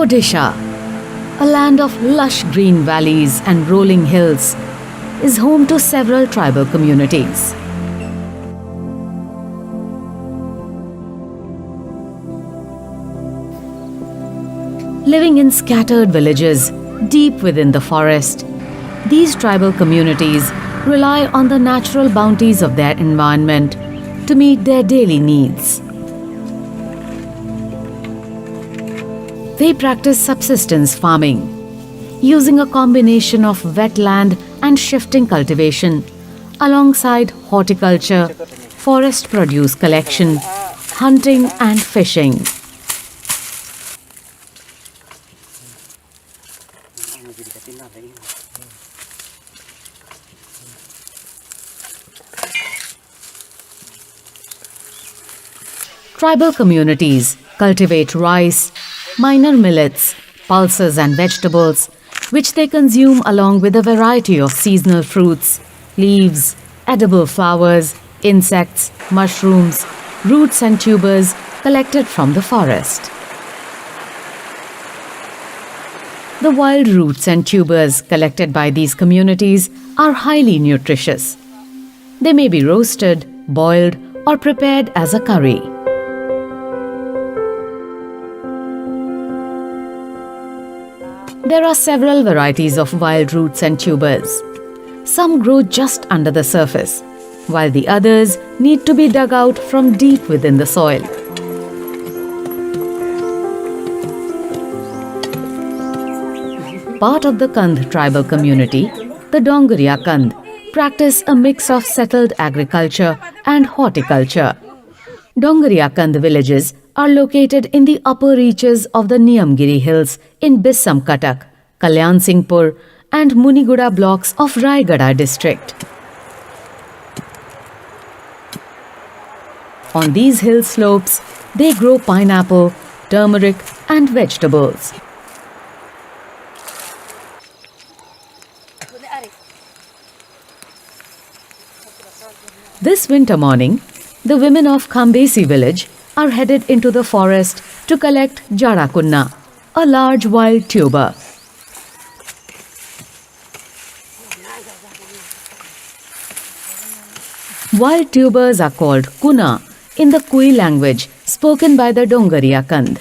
Odisha, a land of lush green valleys and rolling hills, is home to several tribal communities. Living in scattered villages deep within the forest, these tribal communities rely on the natural bounties of their environment to meet their daily needs. They practice subsistence farming, using a combination of wetland and shifting cultivation, alongside horticulture, forest produce collection, hunting and fishing. Tribal communities cultivate rice, minor millets, pulses and vegetables, which they consume along with a variety of seasonal fruits, leaves, edible flowers, insects, mushrooms, roots and tubers collected from the forest. The wild roots and tubers collected by these communities are highly nutritious. They may be roasted, boiled, or prepared as a curry. There are several varieties of wild roots and tubers. Some grow just under the surface, while the others need to be dug out from deep within the soil. Part of the Kandha tribal community, the Dongria Kandha, practice a mix of settled agriculture and horticulture. Dongria Kandha villages are located in the upper reaches of the Niyamgiri hills in Bissam Katak, Kalyan Singhpur and Muniguda blocks of Raigada district. On these hill slopes, they grow pineapple, turmeric and vegetables. This winter morning, the women of Khambesi village are headed into the forest to collect Jada kunna, a large wild tuber. Wild tubers are called kunna in the Kui language spoken by the Dongria Kandha.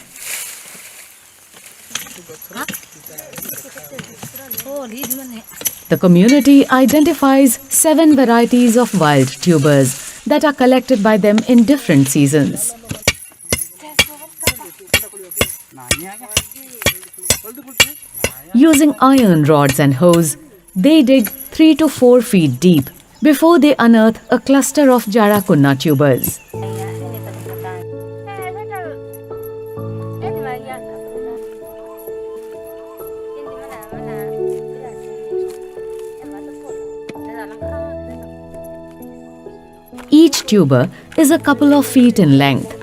The community identifies 7 varieties of wild tubers that are collected by them in different seasons. Using iron rods and hose, they dig 3 to 4 feet deep before they unearth a cluster of Jada kunna tubers. Each tuber is a couple of feet in length.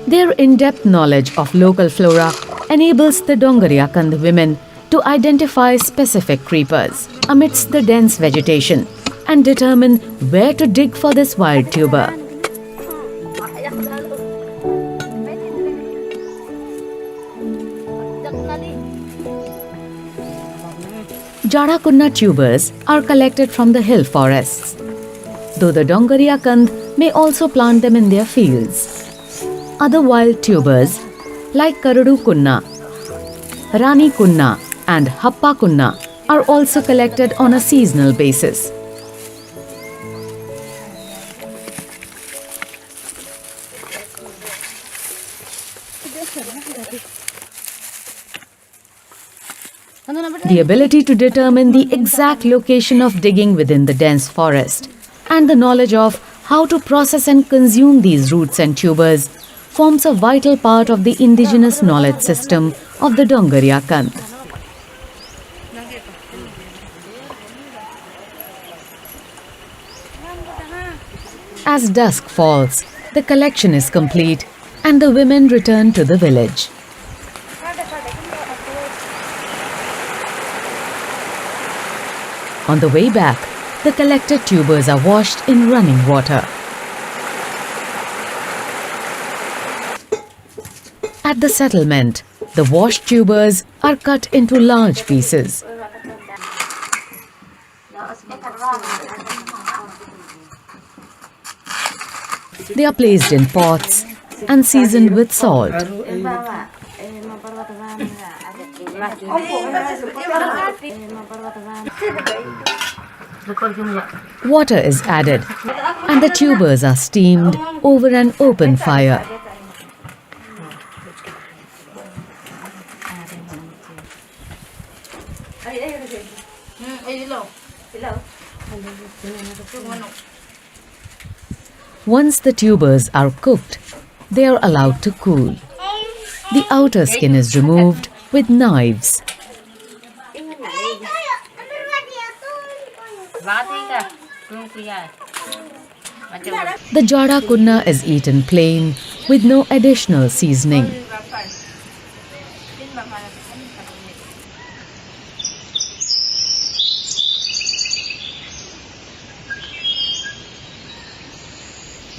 Their in-depth knowledge of local flora enables the Dongria Kandha women to identify specific creepers amidst the dense vegetation and determine where to dig for this wild tuber. Jada kunna tubers are collected from the hill forests, though the Dongria Kandha may also plant them in their fields. Other wild tubers like Karadu kunna, Rani kunna and Happa kunna are also collected on a seasonal basis. The ability to determine the exact location of digging within the dense forest and the knowledge of how to process and consume these roots and tubers forms a vital part of the indigenous knowledge system of the Dongria Kandha. As dusk falls, the collection is complete and the women return to the village. On the way back, the collected tubers are washed in running water. At the settlement, the washed tubers are cut into large pieces. They are placed in pots and seasoned with salt. Water is added and the tubers are steamed over an open fire. Once the tubers are cooked, they are allowed to cool. The outer skin is removed with knives. The Jada kunna is eaten plain with no additional seasoning.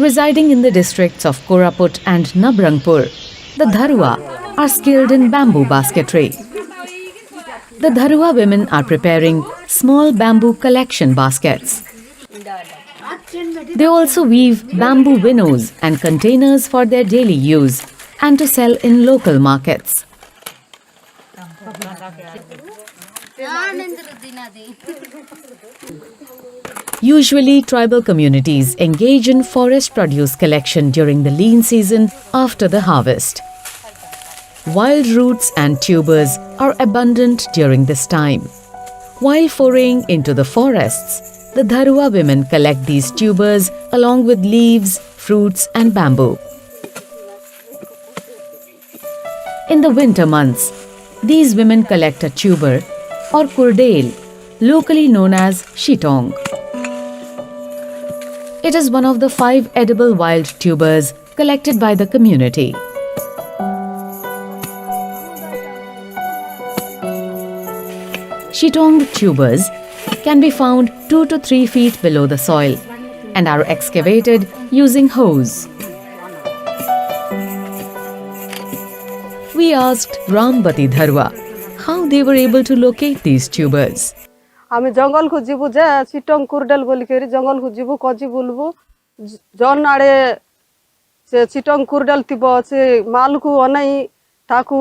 Residing in the districts of Koraput and Nabrangpur, the Dharua are skilled in bamboo basketry. The Dharua women are preparing small bamboo collection baskets. They also weave bamboo winnows and containers for their daily use and to sell in local markets. Usually, tribal communities engage in forest produce collection during the lean season after the harvest. Wild roots and tubers are abundant during this time. While foraying into the forests, the Dharua women collect these tubers along with leaves, fruits and bamboo. In the winter months, these women collect a tuber or kurdel, locally known as shitong. It is one of the 5 edible wild tubers collected by the community. Shitong tubers can be found 2 to 3 feet below the soil and are excavated using hose. We asked Rambati Dharua how they were able to locate these tubers. आमी जंगल को जीवु जे सिटंग कुर्डल बोली केरी जंगल को जीवु कजी बोलबो जन आड़े से सिटंग कुर्डल तिबो से माल को अनै ताकू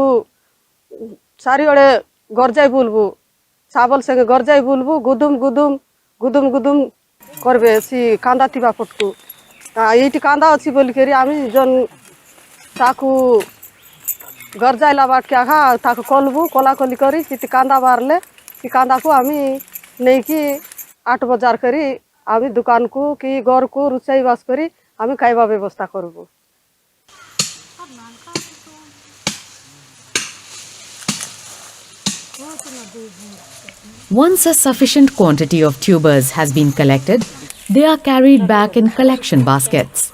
सारी आड़े गरजाई बोलबो चावल संगे गरजाई बोलबो गुदुम गुदुम गुदुम गुदुम करबे सी कांदा तिबा पटकू एटी कांदा अछि बोली केरी आमी जन ताकू गरजाई लाबाट के आखा ताकू कलबो कोला कोली करी सी कांदा बारले सी कांदा को आमी नहीं कि 8 बजार करी आमी दुकान को कि घर को रुचाई बास करी आमी खाइबा व्यवस्था करबो. Once a sufficient quantity of tubers has been collected, they are carried back in collection baskets.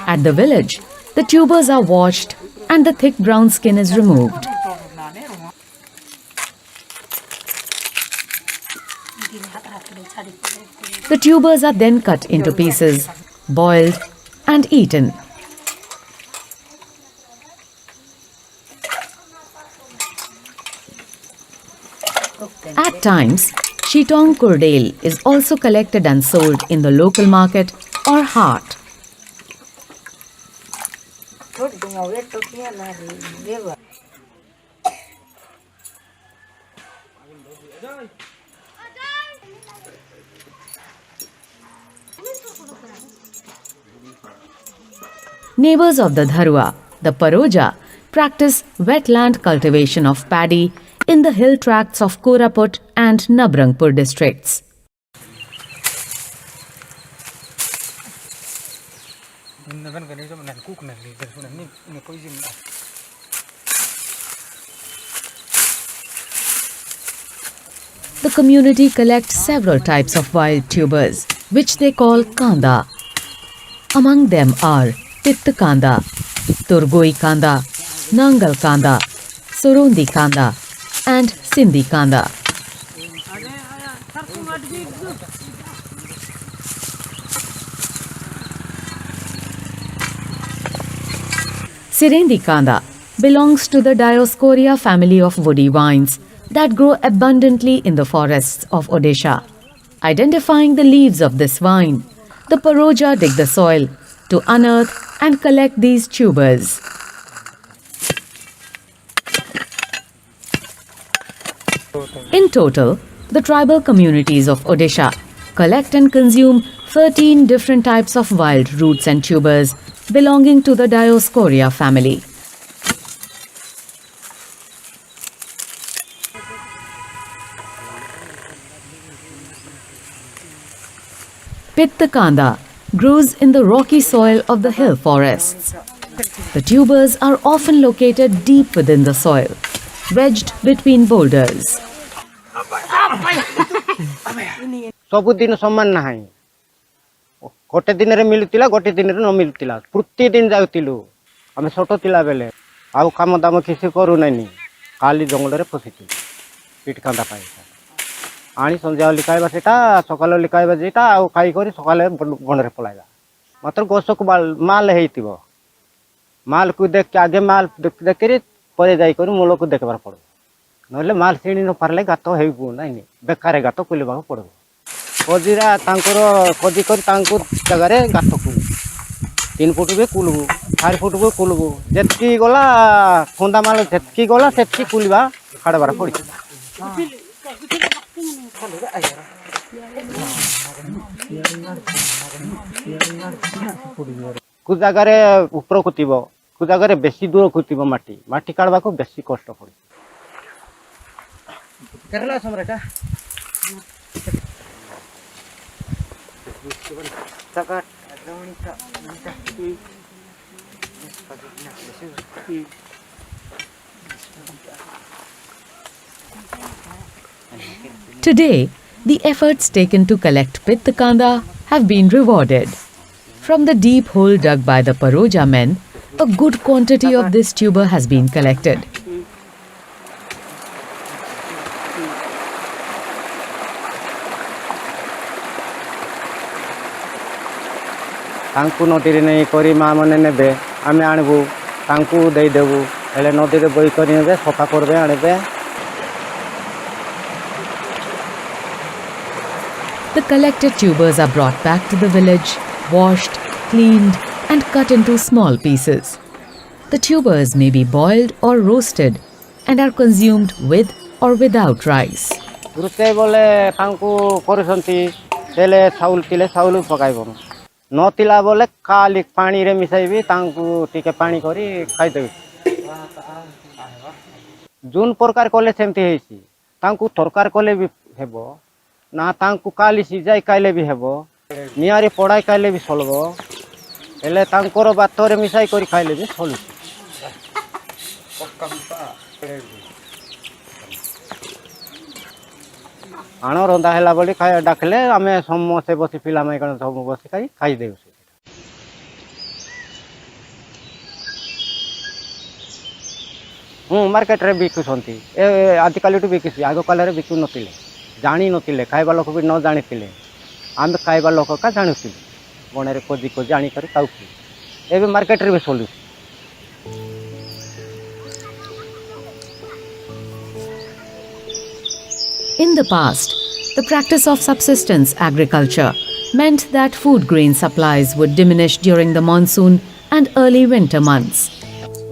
At the village, the tubers are washed and the thick brown skin is removed. The tubers are then cut into pieces, boiled and eaten. At times, shitong kurdel is also collected and sold in the local market or hart. Neighbors of the Dharua, the Paroja, practice wetland cultivation of paddy in the hill tracts of Koraput and Nabrangpur districts. The community collects several types of wild tubers, which they call Kanda. Among them are Kanda, Turgoi Kanda, Nangal Kanda, Surundi Kanda, and Sindhi Kanda. Sirendi Kanda belongs to the Dioscorea family of woody vines that grow abundantly in the forests of Odisha. Identifying the leaves of this vine, the Paroja dig the soil to unearth and collect these tubers. In total, the tribal communities of Odisha collect and consume 13 different types of wild roots and tubers belonging to the Dioscorea family. Kanda grows in the rocky soil of the hill forests. The tubers are often located deep within the soil, wedged between boulders. ସବୁଦିନ ସମାନ ନାହିଁ ଗୋଟେ ଦିନରେ ମିଳୁଥିଲା ଗୋଟେ ଦିନରେ ନ ମିଳୁଥିଲା ପ୍ରତିଦିନ ଯାଉଥିଲୁ ଆମେ ଛୋଟ ଥିଲା ବେଲେ ଆଉ କାମ ଦାମ କିଛି କରୁନାଇନି ଖାଲି ଜଙ୍ଗଲରେ ପଶିଥିଲୁ ପିଟ କାନ୍ଦା ପାଇ ଆଣି ସନ୍ଧ୍ୟା ଲିକାଇବା ସେଟା ସକାଳ ଲିକାଇବା ଯେଟା ଆଉ ଖାଇ କରି ସକାଳେ ବଣରେ ପଳାଇବା ମାତ୍ର ଗଛକୁ ମାଲ ହେଇଥିବ ମାଲକୁ ଦେଖି ଆଗେ ମାଲ ଦେଖିକରି ପରେ ଯାଇକରି ମୂଳକୁ ଦେଖିବାର ପଡ଼ିବ ନହେଲେ ମାଲ ସିଣି ନ ପାରିଲେ ଗାତ ହେବୁ ନାଇଁ ବେକାରେ ଗାତ ଖୋଲିବାକୁ ପଡ଼ିବ ଖୋଜିରା ତାଙ୍କର ଖୋଜି କରି ତାଙ୍କୁ ଜାଗାରେ ଗାତ ଖୋଲୁ 3 ଫୁଟ ବି କୁଲବୁ 4 ଫୁଟ ବି କୁଲବୁ ଯେତିକି ଗଲା ଖନ୍ଦା ମାଲ ଯେତିକି ଗଲା ସେତିକି କୁଲିବା କାଢ଼ବାର ପଡ଼ିଛି କୋଉ ଜାଗାରେ ଉପରକୁ ଥିବ କୋଉ ଜାଗାରେ ବେଶୀ ଦୂରକୁ ଥିବ ମାଟି କାଢ଼ବାକୁ ବେଶୀ କଷ୍ଟ ପଡ଼େ କେରଲା ସମ୍ରାଟ Today, the efforts taken to collect Kanda have been rewarded. From the deep hole dug by the Paroja men, a good quantity of this tuber has been collected. ତାଙ୍କୁ ନଦୀରେ ନେଇ କରି ମା ମାନେ ନେବେ ଆମେ ଆଣିବୁ ତାଙ୍କୁ ଦେଇଦେବୁ ହେଲେ ନଦୀରେ ବୋଇ କରି ନେବେ ସଫା କରିବେ ଆଣିବେ The collected tubers are brought back to the village, washed, cleaned and cut into small pieces. The tubers may be boiled or roasted and are consumed with or without rice. ରୋଷେଇ ବୋଲେ ତାଙ୍କୁ କରୁଛନ୍ତି ତେଲେ ଚାଉଳ ଥିଲେ ଚାଉଳ ପକାଇବ ନଥିଲା ବୋଲେ ଖାଲି ପାଣିରେ ମିଶାଇବି ତାଙ୍କୁ ଟିକେ ପାଣି କରି ଖାଇଦେବି ଯୋନ୍ ପ୍ରକାର କଲେ ସେମିତି ହେଇଛି ତାଙ୍କୁ ତରକାରୀ କଲେ ବି ହେବ ନା ତାଙ୍କୁ କାଲି ସିଝାଇ ଖାଇଲେ ବି ହେବ ନିଆଁରେ ପୋଡ଼ାଇ ଖାଇଲେ ବି ଚଳିବ ହେଲେ ତାଙ୍କର ଭାତରେ ମିଶାଇ କରି ଖାଇଲେ ବି ଚଳୁଛି ଆଣ ରନ୍ଧା ହେଲା ବୋଲି ଡାକିଲେ ଆମେ ସମସ୍ତେ ବସି ପିଲାମାନେ କ'ଣ ସବୁ ବସି ଖାଇଦେବୁ ମାର୍କେଟରେ ବିକୁଛନ୍ତି ଏ ଆଜିକାଲିଠୁ ବିକୁଛି ଆଗ କାଳରେ ବିକୁ ନଥିଲେ ଜାଣିନଥିଲେ ଖାଇବା ଲୋକ ବି ନ ଜାଣିଥିଲେ ଆମେ ଖାଇବା ଲୋକ କା ଜାଣୁଥିଲୁ ବଣରେ ଖୋଜି ଆଣିକରି ଖାଉଥିଲୁ ଏବେ ମାର୍କେଟରେ ବି ଚଲୁଛି In the past, the practice of subsistence agriculture meant that food grain supplies would diminish during the monsoon and early winter months.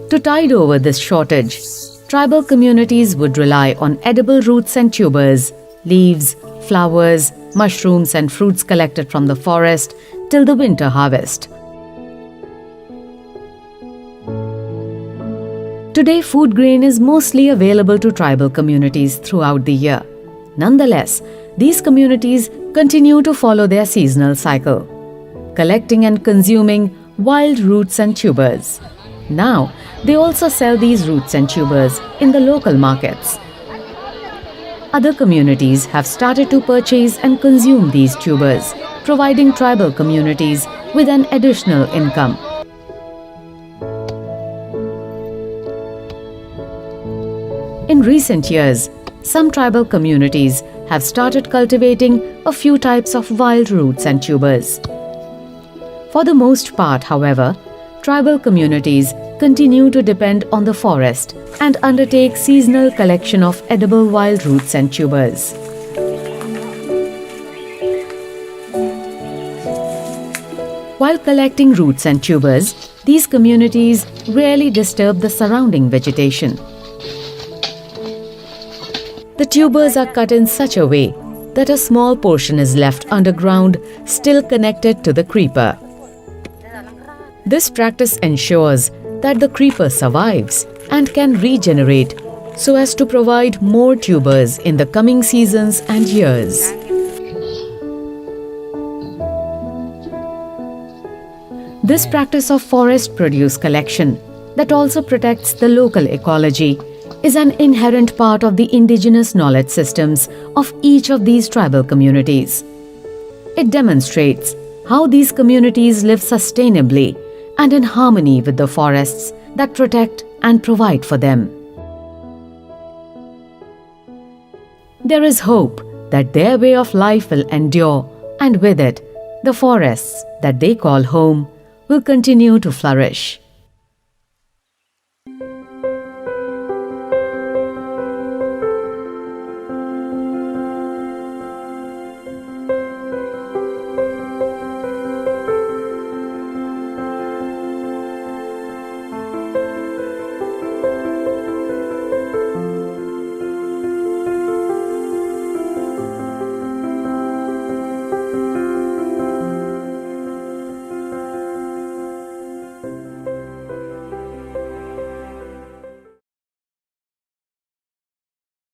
To tide over this shortage, tribal communities would rely on edible roots and tubers, leaves, flowers, mushrooms and fruits collected from the forest till the winter harvest. Today, food grain is mostly available to tribal communities throughout the year. Nonetheless, these communities continue to follow their seasonal cycle, collecting and consuming wild roots and tubers. Now, they also sell these roots and tubers in the local markets. Other communities have started to purchase and consume these tubers, providing tribal communities with an additional income. In recent years, some tribal communities have started cultivating a few types of wild roots and tubers. For the most part, however, tribal communities continue to depend on the forest and undertake seasonal collection of edible wild roots and tubers. While collecting roots and tubers, these communities rarely disturb the surrounding vegetation. The tubers are cut in such a way that a small portion is left underground, still connected to the creeper. This practice ensures that the creeper survives and can regenerate so as to provide more tubers in the coming seasons and years. This practice of forest produce collection that also protects the local ecology is an inherent part of the indigenous knowledge systems of each of these tribal communities. It demonstrates how these communities live sustainably and in harmony with the forests that protect and provide for them. There is hope that their way of life will endure, and with it, the forests that they call home will continue to flourish.